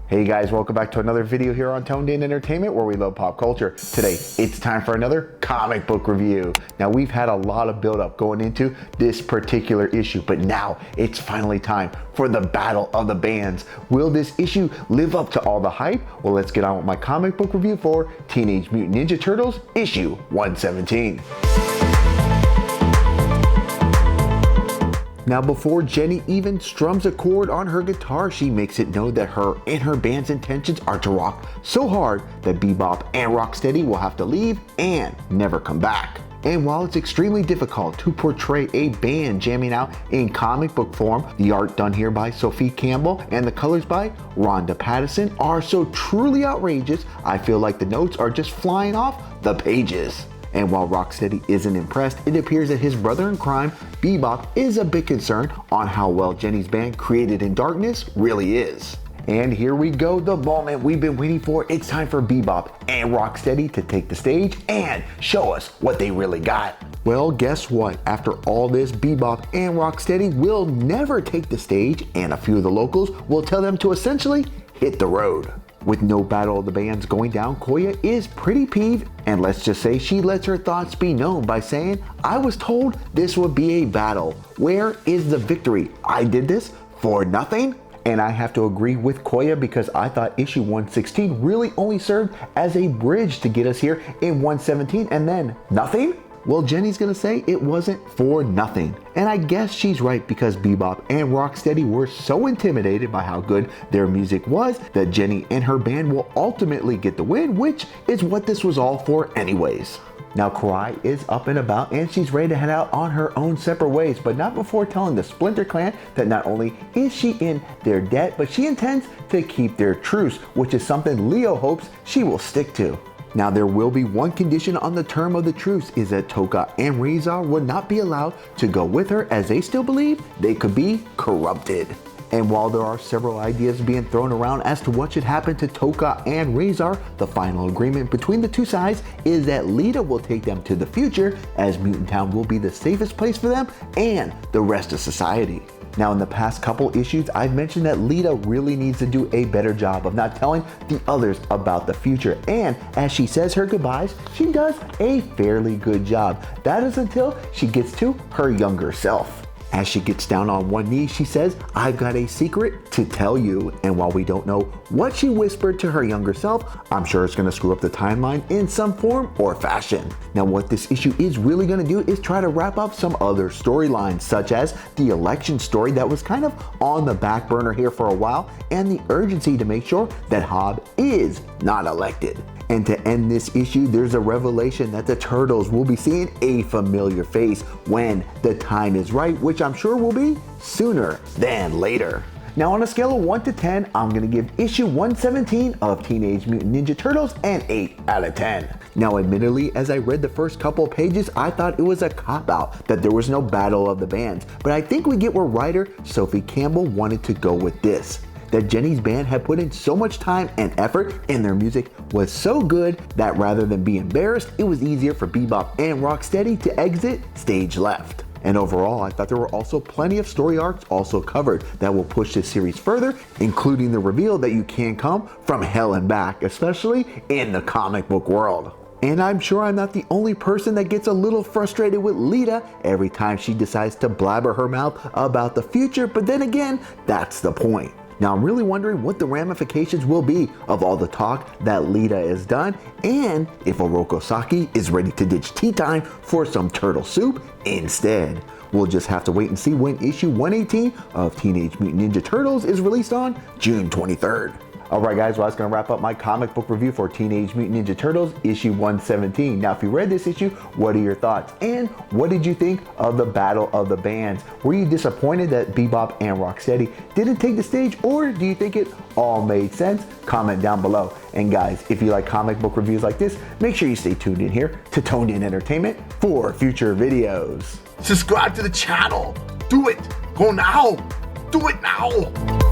Hey guys, welcome back to another video here on Tmnt Entertainment where we love pop culture. Today, it's time for another comic book review. Now we've had a lot of build up going into this particular issue, but now it's finally time for the battle of the bands. Will this issue live up to all the hype? Well, let's get on with my comic book review for Teenage Mutant Ninja Turtles issue 117. Now before Jenny even strums a chord on her guitar, she makes it known that her and her band's intentions are to rock so hard that Bebop and Rocksteady will have to leave and never come back. And while it's extremely difficult to portray a band jamming out in comic book form, the art done here by Sophie Campbell and the colors by Ronda Pattison are so truly outrageous, I feel like the notes are just flying off the pages. And while Rocksteady isn't impressed, it appears that his brother in crime, Bebop, is a bit concerned on how well Jenny's band Created in Darkness really is. And here we go, the moment we've been waiting for. It's time for Bebop and Rocksteady to take the stage and show us what they really got. Well, guess what? After all this, Bebop and Rocksteady will never take the stage, and a few of the locals will tell them to essentially hit the road. With no battle of the bands going down, Koya is pretty peeved, and let's just say she lets her thoughts be known by saying, "I was told this would be a battle. Where is the victory? I did this for nothing?" And I have to agree with Koya because I thought issue 116 really only served as a bridge to get us here in 117 and then nothing? Well, Jenny's gonna say it wasn't for nothing. And I guess she's right because Bebop and Rocksteady were so intimidated by how good their music was that Jenny and her band will ultimately get the win, which is what this was all for anyways. Now Karai is up and about and she's ready to head out on her own separate ways, but not before telling the Splinter Clan that not only is she in their debt, but she intends to keep their truce, which is something Leo hopes she will stick to. Now there will be one condition on the term of the truce, is that Toka and Razor would not be allowed to go with her as they still believe they could be corrupted. And while there are several ideas being thrown around as to what should happen to Toka and Razor, the final agreement between the two sides is that Lita will take them to the future, as Mutant Town will be the safest place for them and the rest of society. Now in the past couple issues, I've mentioned that Lita really needs to do a better job of not telling the others about the future. And as she says her goodbyes, she does a fairly good job. That is until she gets to her younger self. As she gets down on one knee, she says, "I've got a secret to tell you." And while we don't know what she whispered to her younger self, I'm sure it's gonna screw up the timeline in some form or fashion. Now what this issue is really gonna do is try to wrap up some other storylines, such as the election story that was kind of on the back burner here for a while, and the urgency to make sure that Hob is not elected. And to end this issue, there's a revelation that the Turtles will be seeing a familiar face when the time is right, which I'm sure will be sooner than later. Now on a scale of 1 to 10, I'm gonna give issue 117 of Teenage Mutant Ninja Turtles an 8 out of 10. Now admittedly, as I read the first couple of pages, I thought it was a cop-out that there was no battle of the bands, but I think we get where writer Sophie Campbell wanted to go with this. That Jenny's band had put in so much time and effort and their music was so good that rather than be embarrassed, it was easier for Bebop and Rocksteady to exit stage left. And overall, I thought there were also plenty of story arcs also covered that will push this series further, including the reveal that you can come from hell and back, especially in the comic book world. And I'm sure I'm not the only person that gets a little frustrated with Lita every time she decides to blabber her mouth about the future, but then again, that's the point. Now I'm really wondering what the ramifications will be of all the talk that Lita has done, and if Oroku Saki is ready to ditch tea time for some turtle soup instead. We'll just have to wait and see when issue 118 of Teenage Mutant Ninja Turtles is released on June 23rd. Alright guys, well that's going to wrap up my comic book review for Teenage Mutant Ninja Turtles issue 117. Now if you read this issue, what are your thoughts? And what did you think of the battle of the bands? Were you disappointed that Bebop and Rocksteady didn't take the stage, or do you think it all made sense? Comment down below. And guys, if you like comic book reviews like this, make sure you stay tuned in here to Tmnt Entertainment for future videos. Subscribe to the channel. Do it. Go now. Do it now.